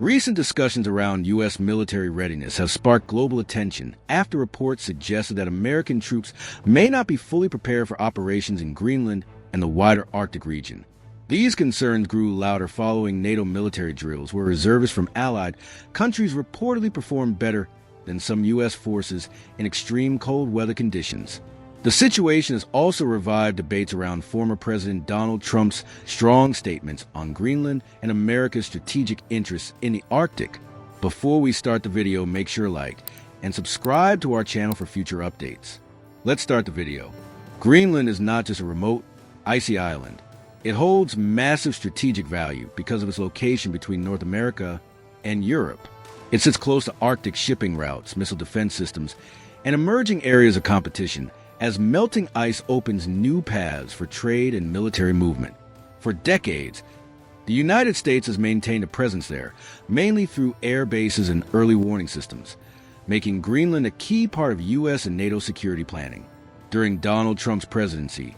Recent discussions around U.S. military readiness have sparked global attention after reports suggested that American troops may not be fully prepared for operations in Greenland and the wider Arctic region. These concerns grew louder following NATO military drills, where reservists from allied countries reportedly performed better than some U.S. forces in extreme cold weather conditions. The situation has also revived debates around former President Donald Trump's strong statements on Greenland and America's strategic interests in the Arctic. Before we start the video, make sure to like and subscribe to our channel for future updates. Let's start the video. Greenland is not just a remote, icy island. It holds massive strategic value because of its location between North America and Europe. It sits close to Arctic shipping routes, missile defense systems, and emerging areas of competition, as melting ice opens new paths for trade and military movement. For decades, the United States has maintained a presence there, mainly through air bases and early warning systems, making Greenland a key part of U.S. and NATO security planning. During Donald Trump's presidency,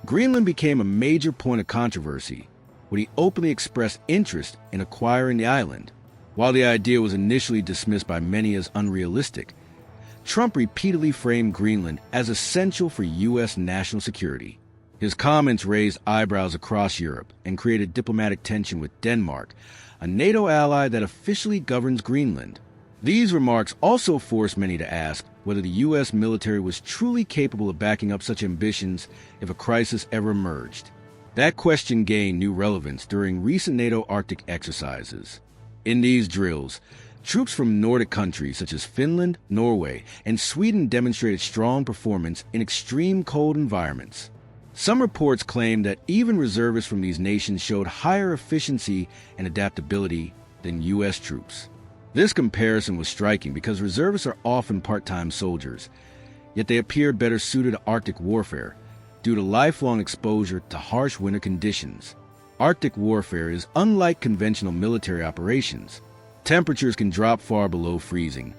Greenland became a major point of controversy when he openly expressed interest in acquiring the island. While the idea was initially dismissed by many as unrealistic, Trump repeatedly framed Greenland as essential for U.S. national security. His comments raised eyebrows across Europe and created diplomatic tension with Denmark, a NATO ally that officially governs Greenland. These remarks also forced many to ask whether the U.S. military was truly capable of backing up such ambitions if a crisis ever emerged. That question gained new relevance during recent NATO Arctic exercises. In these drills, troops from Nordic countries such as Finland, Norway, and Sweden demonstrated strong performance in extreme cold environments. Some reports claim that even reservists from these nations showed higher efficiency and adaptability than U.S. troops. This comparison was striking because reservists are often part-time soldiers, yet they appeared better suited to Arctic warfare due to lifelong exposure to harsh winter conditions. Arctic warfare is unlike conventional military operations. Temperatures can drop far below freezing,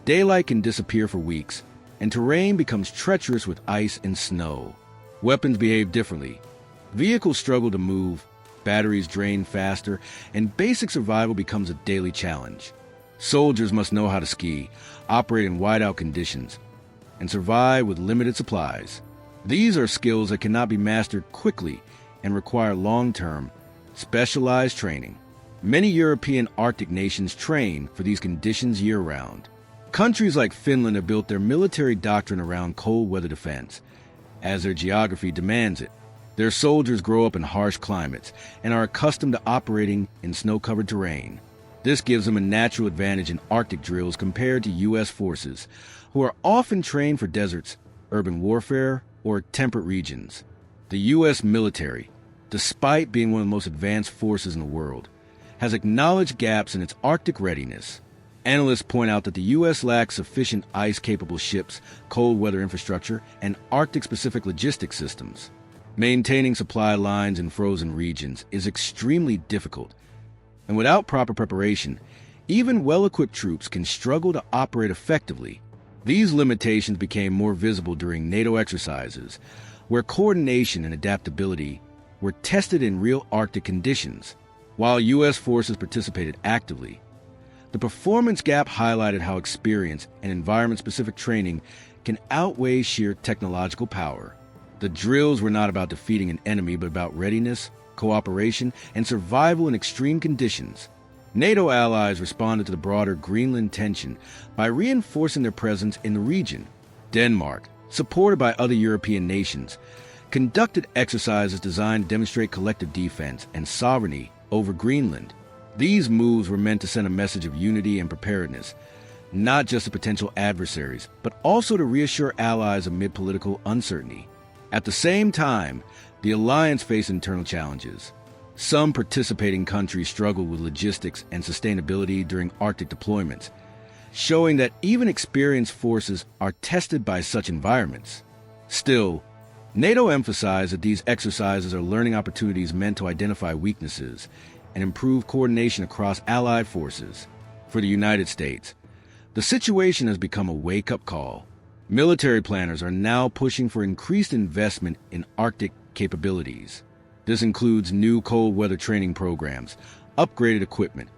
daylight can disappear for weeks, and terrain becomes treacherous with ice and snow. Weapons behave differently. Vehicles struggle to move, batteries drain faster, and basic survival becomes a daily challenge. Soldiers must know how to ski, operate in whiteout conditions, and survive with limited supplies. These are skills that cannot be mastered quickly and require long-term, specialized training. Many European Arctic nations train for these conditions year-round. Countries like Finland have built their military doctrine around cold weather defense, as their geography demands it. Their soldiers grow up in harsh climates and are accustomed to operating in snow-covered terrain. This gives them a natural advantage in Arctic drills compared to U.S. forces, who are often trained for deserts, urban warfare, or temperate regions. The U.S. military, despite being one of the most advanced forces in the world, has acknowledged gaps in its Arctic readiness. Analysts point out that the U.S. lacks sufficient ice-capable ships, cold weather infrastructure, and Arctic-specific logistics systems. Maintaining supply lines in frozen regions is extremely difficult, and without proper preparation, even well-equipped troops can struggle to operate effectively. These limitations became more visible during NATO exercises, where coordination and adaptability were tested in real Arctic conditions. While U.S. forces participated actively, the performance gap highlighted how experience and environment-specific training can outweigh sheer technological power. The drills were not about defeating an enemy, but about readiness, cooperation, and survival in extreme conditions. NATO allies responded to the broader Greenland tension by reinforcing their presence in the region. Denmark, supported by other European nations, conducted exercises designed to demonstrate collective defense and sovereignty over Greenland. These moves were meant to send a message of unity and preparedness, not just to potential adversaries, but also to reassure allies amid political uncertainty. At the same time, the alliance faced internal challenges. Some participating countries struggled with logistics and sustainability during Arctic deployments, showing that even experienced forces are tested by such environments. Still, NATO emphasized that these exercises are learning opportunities meant to identify weaknesses and improve coordination across allied forces. For the United States, the situation has become a wake-up call. Military planners are now pushing for increased investment in Arctic capabilities. This includes new cold weather training programs, upgraded equipment,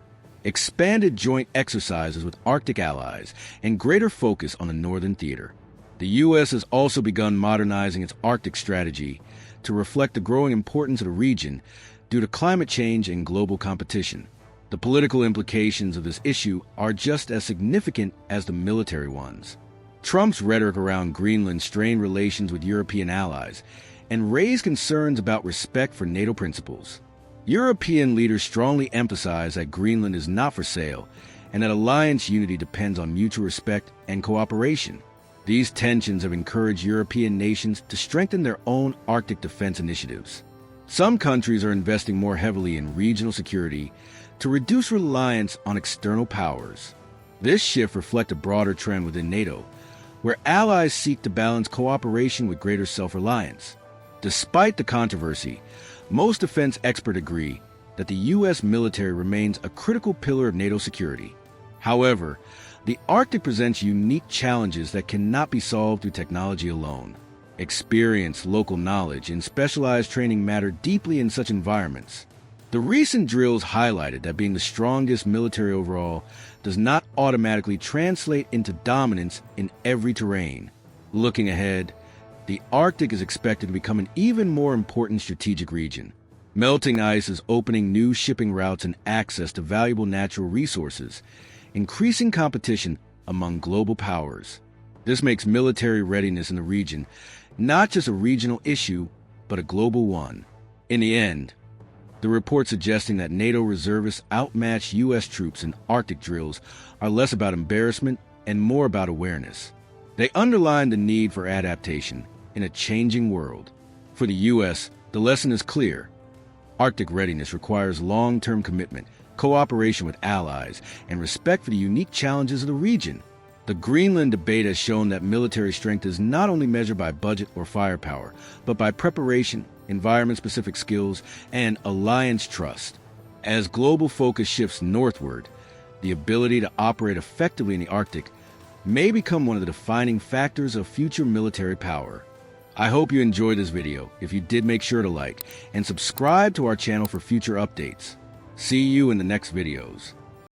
expanded joint exercises with Arctic allies, and greater focus on the Northern Theater. The U.S. has also begun modernizing its Arctic strategy to reflect the growing importance of the region due to climate change and global competition. The political implications of this issue are just as significant as the military ones. Trump's rhetoric around Greenland strained relations with European allies and raised concerns about respect for NATO principles. European leaders strongly emphasize that Greenland is not for sale and that alliance unity depends on mutual respect and cooperation. These tensions have encouraged European nations to strengthen their own Arctic defense initiatives. Some countries are investing more heavily in regional security to reduce reliance on external powers. This shift reflects a broader trend within NATO, where allies seek to balance cooperation with greater self-reliance. Despite the controversy, most defense experts agree that the U.S. military remains a critical pillar of NATO security. However, the Arctic presents unique challenges that cannot be solved through technology alone. Experience, local knowledge, and specialized training matter deeply in such environments. The recent drills highlighted that being the strongest military overall does not automatically translate into dominance in every terrain. Looking ahead, the Arctic is expected to become an even more important strategic region. Melting ice is opening new shipping routes and access to valuable natural resources, increasing competition among global powers. This makes military readiness in the region not just a regional issue, but a global one. In the end, the reports suggesting that NATO reservists outmatch U.S. troops in Arctic drills are less about embarrassment and more about awareness. They underline the need for adaptation in a changing world. For the U.S., the lesson is clear. Arctic readiness requires long-term commitment, cooperation with allies, and respect for the unique challenges of the region. The Greenland debate has shown that military strength is not only measured by budget or firepower, but by preparation, environment-specific skills, and alliance trust. As global focus shifts northward, the ability to operate effectively in the Arctic may become one of the defining factors of future military power. I hope you enjoyed this video. If you did, make sure to like and subscribe to our channel for future updates. See you in the next videos.